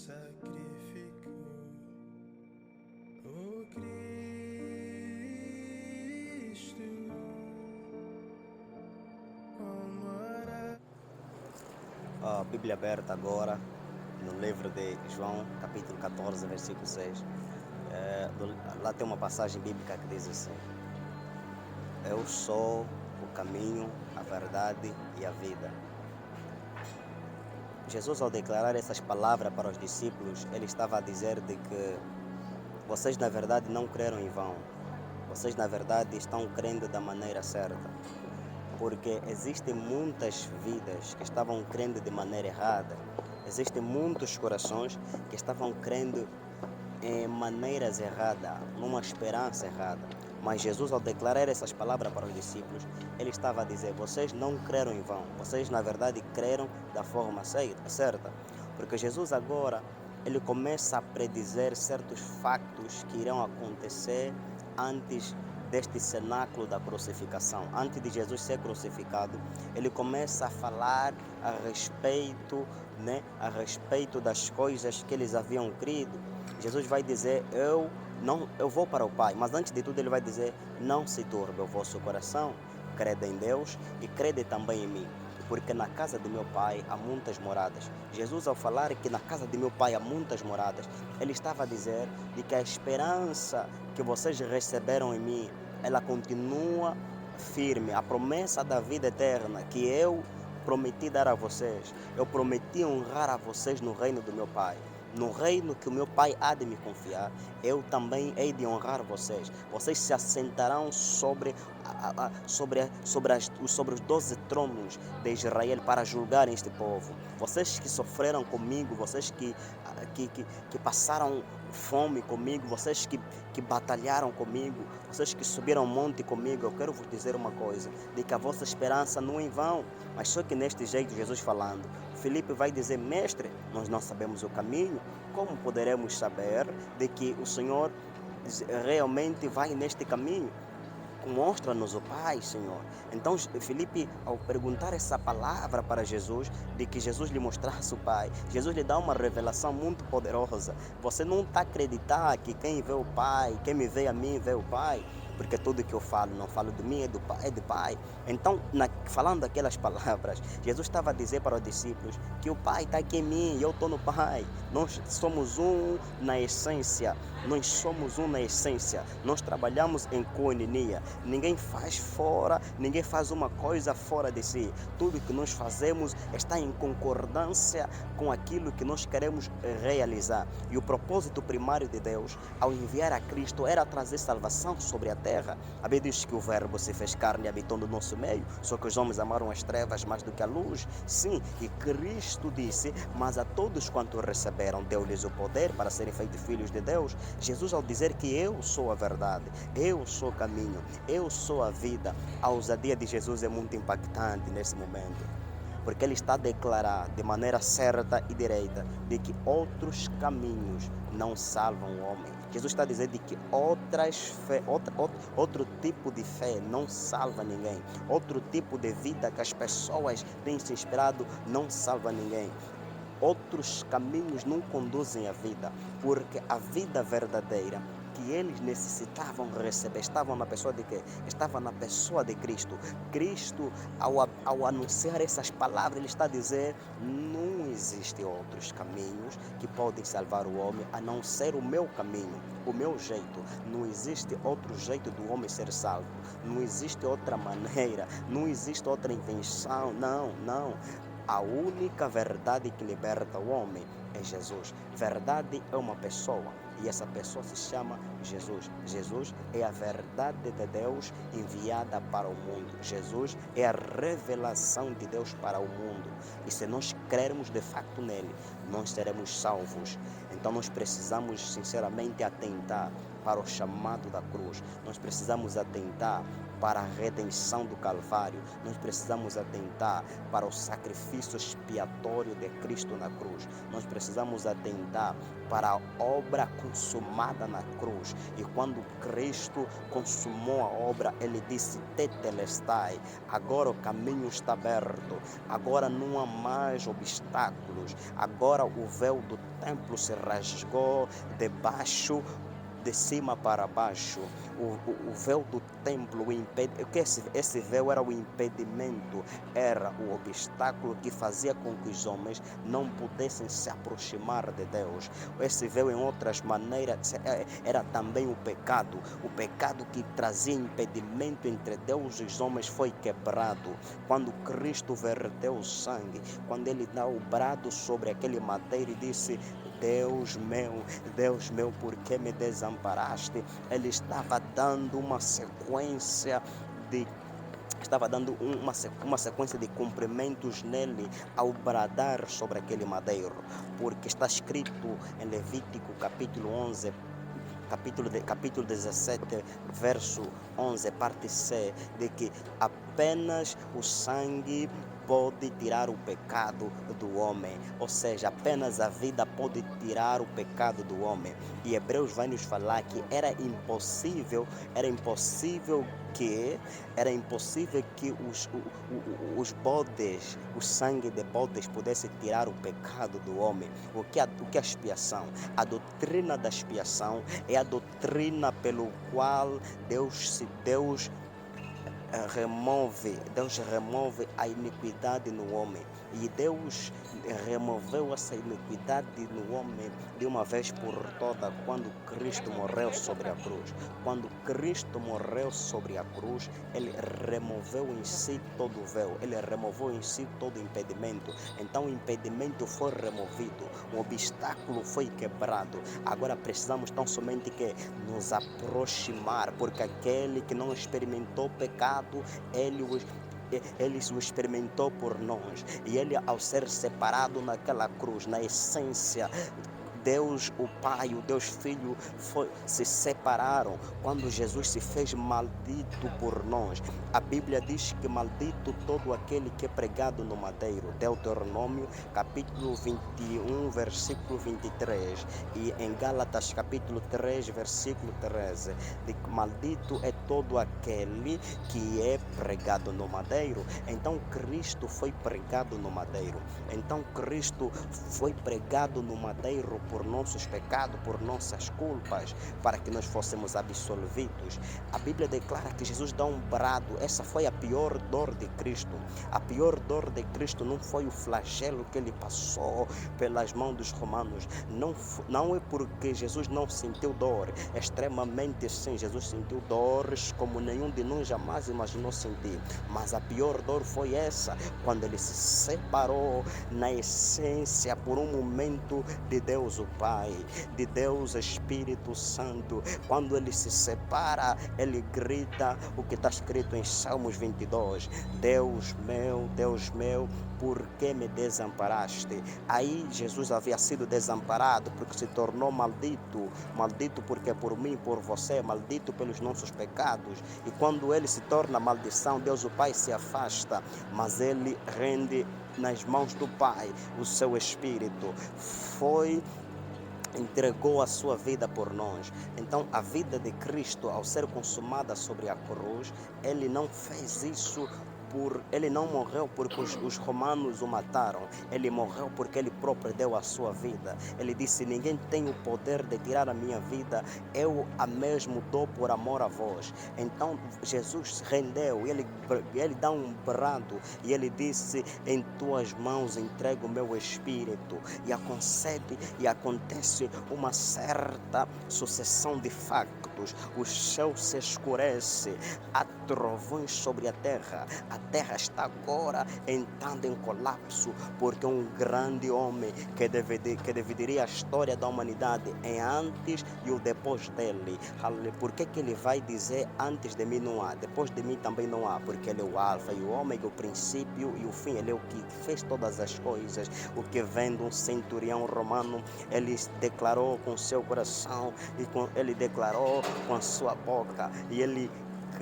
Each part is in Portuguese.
sacrificou o Cristo. A Bíblia aberta agora no livro de João, capítulo 14, versículo 6. Lá tem uma passagem bíblica que diz assim: Eu sou o caminho, a verdade e a vida. Jesus, ao declarar essas palavras para os discípulos, ele estava a dizer de que vocês na verdade não creram em vão. Vocês na verdade estão crendo da maneira certa. Porque existem muitas vidas que estavam crendo de maneira errada. Existem muitos corações que estavam crendo em maneiras erradas, numa esperança errada. Mas Jesus, ao declarar essas palavras para os discípulos, ele estava a dizer: vocês não creram em vão, vocês na verdade creram da forma certa. Porque Jesus agora, ele começa a predizer certos factos que irão acontecer antes deste cenáculo da crucificação. Antes de Jesus ser crucificado, ele começa a falar a respeito das coisas que eles haviam crido. Jesus vai dizer: eu vou para o Pai, mas antes de tudo ele vai dizer: não se turbe o vosso coração, crede em Deus e crede também em mim, porque na casa de meu Pai há muitas moradas. Jesus, ao falar que na casa de meu Pai há muitas moradas, ele estava a dizer de que a esperança que vocês receberam em mim, ela continua firme. A promessa da vida eterna que eu prometi dar a vocês, eu prometi honrar a vocês no reino do meu Pai. No reino que o meu Pai há de me confiar, eu também hei de honrar vocês. Vocês se assentarão sobre os 12 tronos de Israel para julgarem este povo. Vocês que sofreram comigo, vocês que passaram fome comigo, vocês que batalharam comigo, vocês que subiram o monte comigo, eu quero vos dizer uma coisa, de que a vossa esperança não é em vão. Mas só que neste jeito, Jesus falando, Filipe vai dizer: mestre, nós não sabemos o caminho, como poderemos saber de que o Senhor realmente vai neste caminho? Mostra-nos o Pai, Senhor. Então Filipe, ao perguntar essa palavra para Jesus, de que Jesus lhe mostrasse o Pai, Jesus lhe dá uma revelação muito poderosa. Você não está a acreditar que quem vê o Pai, quem me vê a mim, vê o Pai, porque tudo que eu falo, não falo de mim, é do Pai, é de Pai. Então, falando aquelas palavras, Jesus estava a dizer para os discípulos que o Pai está aqui em mim e eu estou no Pai. Nós somos um na essência. Nós somos um na essência. Nós trabalhamos em coinonia. Ninguém faz uma coisa fora de si. Tudo que nós fazemos está em concordância com aquilo que nós queremos realizar. E o propósito primário de Deus, ao enviar a Cristo, era trazer salvação sobre a terra. A Bíblia diz que o Verbo se fez carne e habitou no nosso meio, só que os homens amaram as trevas mais do que a luz. Sim, e Cristo disse: mas a todos quanto receberam, deu-lhes o poder para serem feitos filhos de Deus. Jesus, ao dizer que eu sou a verdade, eu sou o caminho, eu sou a vida, a ousadia de Jesus é muito impactante nesse momento, porque ele está a declarar de maneira certa e direita de que outros caminhos não salvam o homem. Jesus está a dizer de que outro tipo de fé não salva ninguém. Outro tipo de vida que as pessoas têm se inspirado não salva ninguém. Outros caminhos não conduzem à vida, porque a vida verdadeira que eles necessitavam receber estava na pessoa de quê? Estava na pessoa de Cristo. Cristo, ao anunciar essas palavras, ele está a dizer: não existem outros caminhos que podem salvar o homem a não ser o meu caminho, o meu jeito. Não existe outro jeito do homem ser salvo. Não existe outra maneira, não existe outra invenção. Não. A única verdade que liberta o homem é Jesus. Verdade é uma pessoa e essa pessoa se chama Jesus. Jesus é a verdade de Deus enviada para o mundo. Jesus é a revelação de Deus para o mundo. E se nós crermos de facto nele, nós seremos salvos. Então nós precisamos sinceramente atentar para o chamado da cruz. Nós precisamos atentar para a redenção do Calvário. Nós precisamos atentar para o sacrifício expiatório de Cristo na cruz. Nós precisamos atentar para a obra consumada na cruz. E quando Cristo consumou a obra, ele disse: Tetelestai. Agora o caminho está aberto. Agora não há mais obstáculos. Agora o véu do templo se rasgou de cima para baixo. O véu do templo, esse véu era o impedimento, era o obstáculo que fazia com que os homens não pudessem se aproximar de Deus. Esse véu, em outras maneiras, era também o pecado que trazia impedimento entre Deus e os homens foi quebrado. Quando Cristo verteu o sangue, quando ele dá o brado sobre aquele madeiro e disse: Deus meu, por que me desamparaste? Ele estava dando uma sequência de cumprimentos nele ao bradar sobre aquele madeiro, porque está escrito em Levítico capítulo 11, capítulo 17, verso 11, parte C, de que apenas o sangue pode tirar o pecado do homem, ou seja, apenas a vida pode tirar o pecado do homem. E Hebreus vai nos falar que era impossível que os bodes, o sangue de bodes pudesse tirar o pecado do homem. O que é a expiação? A doutrina da expiação é a doutrina pelo qual Deus remove a iniquidade no homem. E Deus removeu essa iniquidade no homem de uma vez por toda quando Cristo morreu sobre a cruz. Quando Cristo morreu sobre a cruz, ele removeu em si todo o véu, ele removeu em si todo o impedimento. Então o impedimento foi removido, o obstáculo foi quebrado. Agora precisamos tão somente que nos aproximar, porque aquele que não experimentou pecado, ele o experimentou por nós. E ele, ao ser separado naquela cruz, na essência, Deus o Pai, o Deus Filho se separaram quando Jesus se fez maldito por nós. A Bíblia diz que maldito todo aquele que é pregado no madeiro. Deuteronômio capítulo 21, versículo 23. E em Gálatas capítulo 3, versículo 13. De que maldito é todo aquele que é pregado no madeiro. Então Cristo foi pregado no madeiro. Então Cristo foi pregado no madeiro por nossos pecados, por nossas culpas, para que nós fôssemos absolvidos. A Bíblia declara que Jesus dá um brado. Essa foi a pior dor de Cristo. A pior dor de Cristo não foi o flagelo que ele passou pelas mãos dos romanos. Não é porque Jesus não sentiu dor. Extremamente sim, Jesus sentiu dores como nenhum de nós jamais imaginou sentir. Mas a pior dor foi essa, quando ele se separou na essência por um momento de Deus o Pai, de Deus Espírito Santo. Quando ele se separa, ele grita o que está escrito em Salmos 22: Deus meu, por que me desamparaste? Aí Jesus havia sido desamparado porque se tornou maldito porque por mim, por você, maldito pelos nossos pecados. E quando ele se torna maldição, Deus o Pai se afasta, mas ele rende nas mãos do Pai o seu Espírito. Entregou a sua vida por nós. Então a vida de Cristo, ao ser consumada sobre a cruz, ele não fez isso ele não morreu porque os romanos o mataram. Ele morreu porque ele próprio deu a sua vida. Ele disse: ninguém tem o poder de tirar a minha vida, eu a mesmo dou por amor a vós. Então Jesus rendeu, ele dá um brado e ele disse: em tuas mãos entrego o meu espírito. E acontece uma certa sucessão de factos. O céu se escurece, há trovões sobre a terra, a terra está agora entrando em colapso, porque um grande homem que dividiria a história da humanidade em antes e o depois dele. Por que ele vai dizer antes de mim não há, depois de mim também não há? Porque ele é o alfa e o ômega, o princípio e o fim. Ele é o que fez todas as coisas. O que vem de um centurião romano, ele declarou com seu coração ele declarou com a sua boca, e ele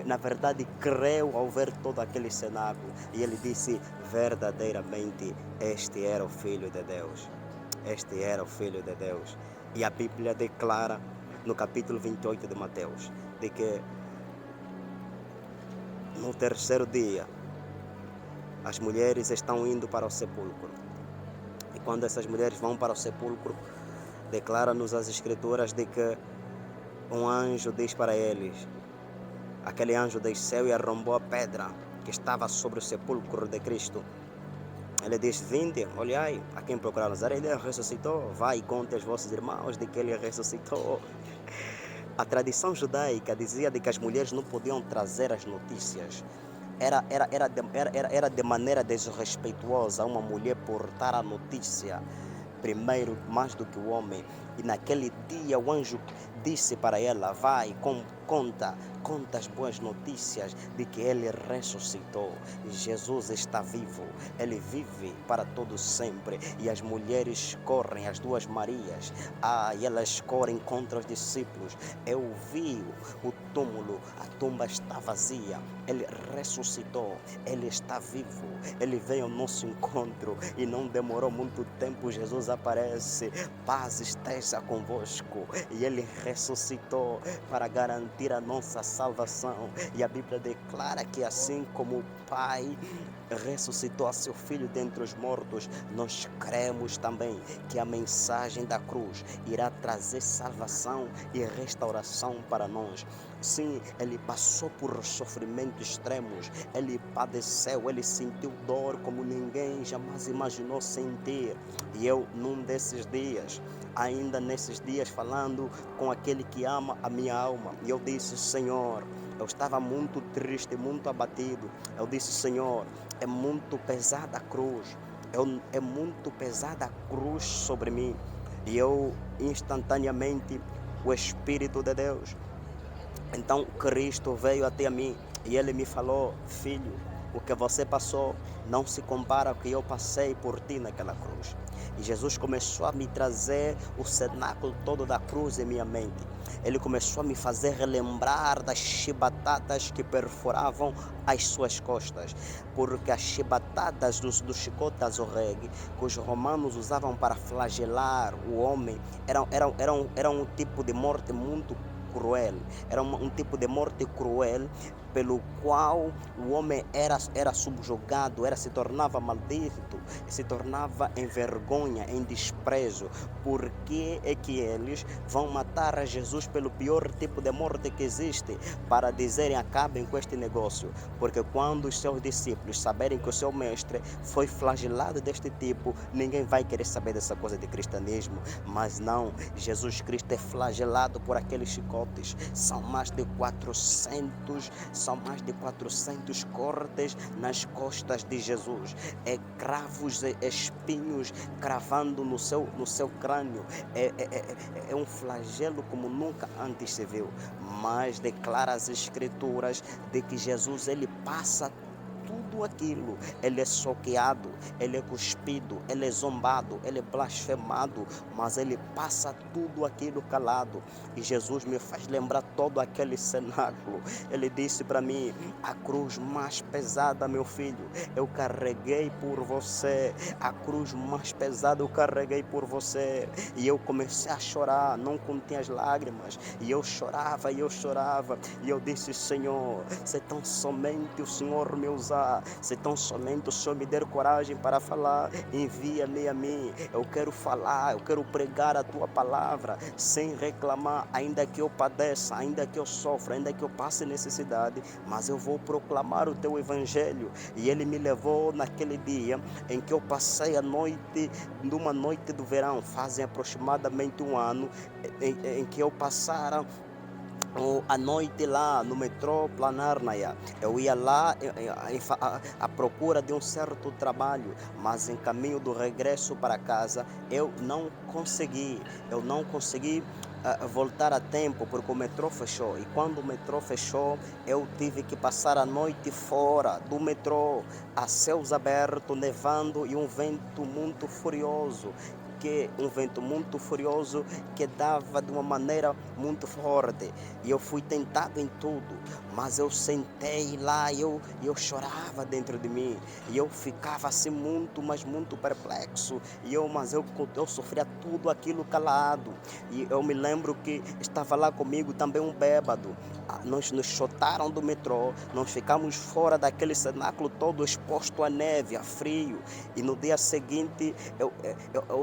na verdade creu ao ver todo aquele cenáculo, e ele disse: verdadeiramente este era o Filho de Deus. Este era o Filho de Deus. E a Bíblia declara no capítulo 28 de Mateus de que no terceiro dia as mulheres estão indo para o sepulcro, e quando essas mulheres vão para o sepulcro, declara-nos as escrituras de que um anjo diz para eles, aquele anjo desceu e arrombou a pedra que estava sobre o sepulcro de Cristo. Ele diz: vinde, olhai a quem procurar Lazaro, ele ressuscitou, vai e conte aos vossos irmãos de que ele ressuscitou. A tradição judaica dizia de que as mulheres não podiam trazer as notícias. Era de maneira desrespeituosa uma mulher portar a notícia primeiro mais do que o homem. E naquele dia o anjo disse para ela: vai, conta as boas notícias de que ele ressuscitou. Jesus está vivo, ele vive para todo sempre. E as mulheres correm, as duas Marias, e elas correm contra os discípulos. Eu vi o túmulo, a tumba está vazia, ele ressuscitou, ele está vivo, ele veio ao nosso encontro e não demorou muito tempo. Jesus aparece: paz esteja convosco. E ele ressuscitou para garantir a nossa salvação. E a Bíblia declara que assim como o Pai ressuscitou a seu Filho dentre os mortos, nós cremos também que a mensagem da cruz irá trazer salvação e restauração para nós. Sim, ele passou por sofrimentos extremos, ele padeceu, ele sentiu dor como ninguém jamais imaginou sentir. E eu, num desses dias, ainda nesses dias, falando com aquele que ama a minha alma, e eu disse: Senhor, eu estava muito triste, muito abatido. Eu disse: Senhor, é muito pesada a cruz, é muito pesada a cruz sobre mim. E eu, instantaneamente, o Espírito de Deus, então Cristo veio até mim e ele me falou: filho, o que você passou não se compara ao que eu passei por ti naquela cruz. E Jesus começou a me trazer o cenáculo todo da cruz em minha mente. Ele começou a me fazer relembrar das chibatadas que perfuravam as suas costas, porque as chibatadas do chicote azorregue, que os romanos usavam para flagelar o homem, era um tipo de morte muito cruel. Era um tipo de morte cruel pelo qual o homem era subjugado, se tornava maldito, se tornava em vergonha, em desprezo. Por que é que eles vão matar a Jesus pelo pior tipo de morte que existe, para dizerem: acabem com este negócio? Porque quando os seus discípulos saberem que o seu mestre foi flagelado deste tipo, ninguém vai querer saber dessa coisa de cristianismo. Mas não, Jesus Cristo é flagelado por aqueles chicotes. São mais de 400 cortes nas costas de Jesus. É cravos e espinhos cravando no seu crânio. É um flagelo como nunca antes se viu. Mas declara as escrituras de que Jesus, ele passa tudo aquilo. Ele é soqueado, ele é cuspido, ele é zombado, ele é blasfemado, mas ele passa tudo aquilo calado. E Jesus me faz lembrar todo aquele cenáculo. Ele disse para mim: a cruz mais pesada, meu filho, eu carreguei por você. A cruz mais pesada eu carreguei por você. E eu comecei a chorar, não contém as lágrimas, e eu chorava, e eu disse: Senhor, se tão somente o Senhor me usar, se tão somente o Senhor me der coragem para falar, envia-me a mim. Eu quero falar, eu quero pregar a tua palavra sem reclamar, ainda que eu padeça, ainda que eu sofra, ainda que eu passe necessidade, mas eu vou proclamar o teu evangelho. E ele me levou naquele dia em que eu passei a noite, numa noite do verão, fazem aproximadamente um ano, em que eu passara à noite lá no metrô Planarnaia. Eu ia lá à procura de um certo trabalho, mas em caminho do regresso para casa eu não consegui voltar a tempo porque o metrô fechou. E quando o metrô fechou, eu tive que passar a noite fora do metrô, a céus abertos, nevando e um vento muito furioso. Um vento muito furioso que dava de uma maneira muito forte e eu fui tentado em tudo, mas eu sentei lá e eu chorava dentro de mim e eu ficava assim muito, mas muito perplexo mas eu sofria tudo aquilo calado e eu me lembro que estava lá comigo também um bêbado. Nós nos chotaram do metrô, nós ficamos fora daquele cenáculo todo exposto à neve, a frio e no dia seguinte eu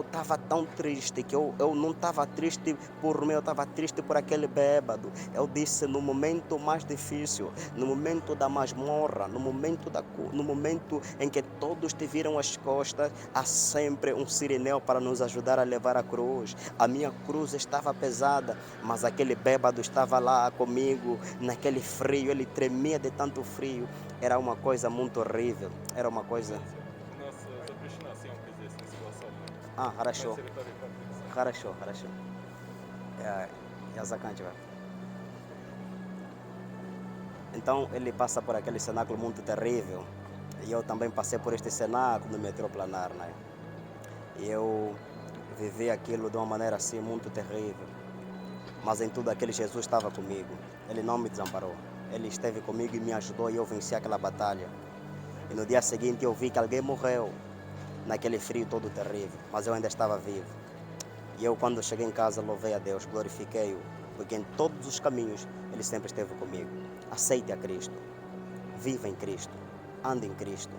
estava tão triste que eu não estava triste por mim, eu estava triste por aquele bêbado. Eu disse, no momento mais difícil, no momento da masmorra, no momento em que todos te viram as costas, há sempre um sirineu para nos ajudar a levar a cruz. A minha cruz estava pesada, mas aquele bêbado estava lá comigo, naquele frio, ele tremia de tanto frio. Era uma coisa muito horrível, era uma coisa... У нас запрещена съемка здесь на согласованной. На Хорошо, территории комплекса. хорошо. Я заканчиваю. Então ele passa por aquele cenáculo muito terrível. E eu também passei por este cenáculo no metrô Planar, né? E eu vivi aquilo de uma maneira assim muito terrível. Mas em tudo aquilo Jesus estava comigo. Ele não me desamparou. Ele esteve comigo e me ajudou e eu venci aquela batalha. E no dia seguinte eu vi que alguém morreu naquele frio todo terrível, mas eu ainda estava vivo. E eu quando cheguei em casa louvei a Deus, glorifiquei-o, porque em todos os caminhos Ele sempre esteve comigo. Aceite a Cristo, viva em Cristo, ande em Cristo,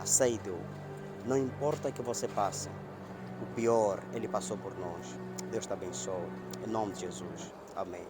aceite-o. Não importa que você passe, o pior Ele passou por nós. Deus te abençoe, em nome de Jesus. Amém.